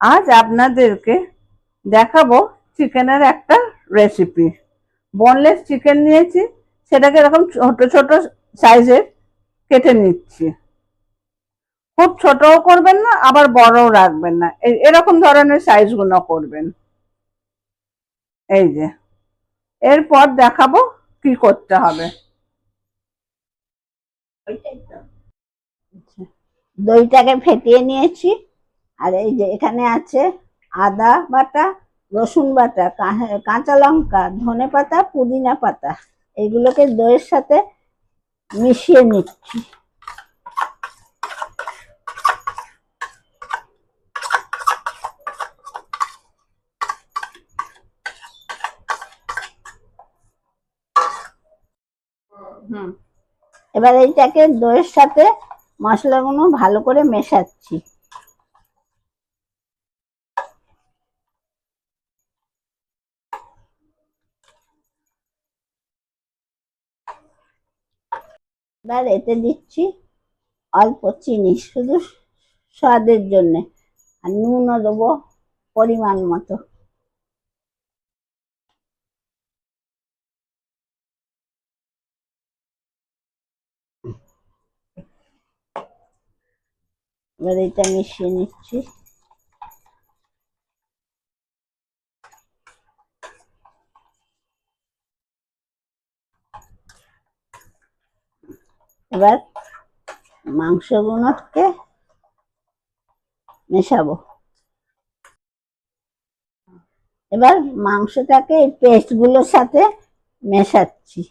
আজ আপনাদেরকে দেখাবো চিকেনের একটা রেসিপি। বোনলেস চিকেন নিয়েছি, সেটাকে এরকম ছোট ছোট সাইজের কেটে নিচ্ছি। খুব ছোটও করবেন না, আবার বড়ও রাখবেন না, এরকম ধরনের সাইজগুলো করবেন। এই যে, এরপর দেখাবো কি করতে হবে। দইটাকে ফেটিয়ে নিয়েছি, আর এই যে এখানে আছে আদা বাটা, রসুন বাটা, কাঁচা লঙ্কা, ধনে পাতা, পুদিনা পাতা, এগুলোকে দইয়ের সাথে মিশিয়ে নিচ্ছি। এবার এইটাকে দইয়ের সাথে মশলাগুলো ভালো করে মেশাচ্ছি। এবার এতে দিচ্ছি অল্প চিনি, শুধু স্বাদের জন্য, আর নুনও দেবো পরিমাণ মতো। এবার এটা মিশিয়ে নিচ্ছি। এবার মাংসগুলোকে মেশাবো। এবার মাংসটাকে এই পেস্ট গুলোর সাথে মেশাচ্ছি।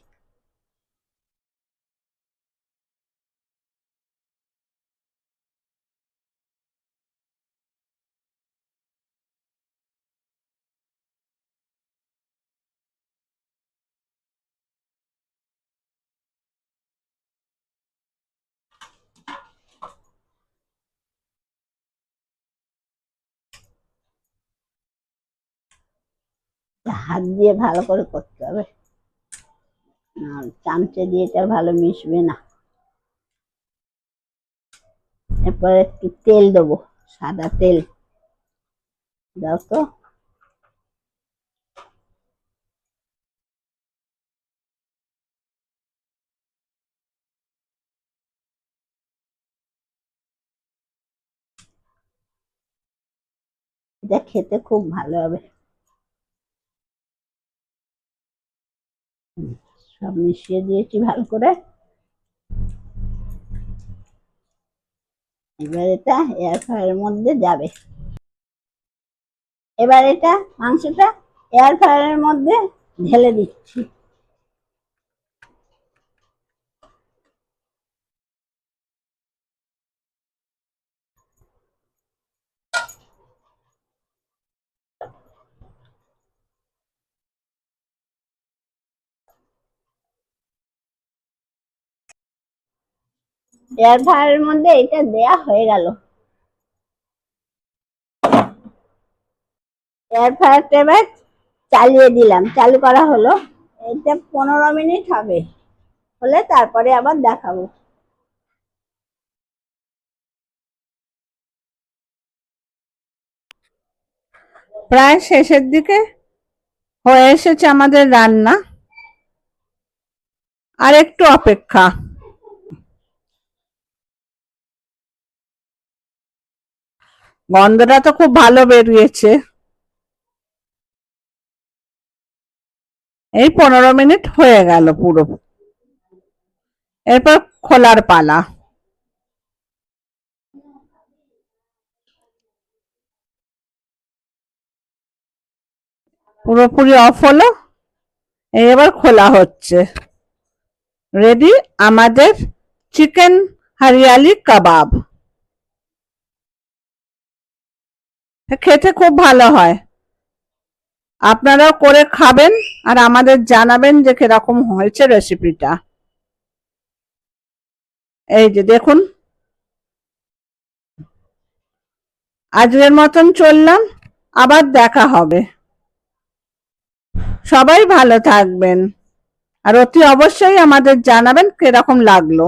হাত দিয়ে ভালো করে করতে হবে, চামচে দিয়ে এটা ভালো মিশবে না। এরপর একটু তেল দেবো, সাদা তেল দাও তো। এটা খেতে খুব ভালো হবে। সব মিশিয়ে দিয়েছি ভালো করে। এবার এটা এয়ার ফ্রায়ারের মধ্যে যাবে। এবার এটা মাংসটা এয়ার ফ্রায়ারের মধ্যে ঢেলে দিচ্ছি। এয়ার ফ্রায়ারের মধ্যে এটা দেয়া হয়ে গেল। এয়ার ফ্রায়ারটা এবার চালিয়ে দিলাম, চালু করা হলো। এটা 15 মিনিট হবে, হলে তারপরে আবার দেখাবো। প্রায় শেষের দিকে হয়ে এসেছে আমাদের রান্না, আর একটু অপেক্ষা। গন্ধটা তো খুব ভালো বেরিয়েছে। এই 15 মিনিট হয়ে গেল পুরো। এরপর খোলার পালা। পুরোপুরি অফ হলো, এবার খোলা হচ্ছে। রেডি আমাদের চিকেন হরিয়ালি কাবাব। খেতে খুব ভালো হয়, আপনারাও করে খাবেন আর আমাদের জানাবেন যে কিরকম হয়েছে রেসিপিটা। এই যে দেখুন, আজকের মতন চললাম, আবার দেখা হবে। সবাই ভালো থাকবেন, আর অতি অবশ্যই আমাদের জানাবেন কিরকম লাগলো।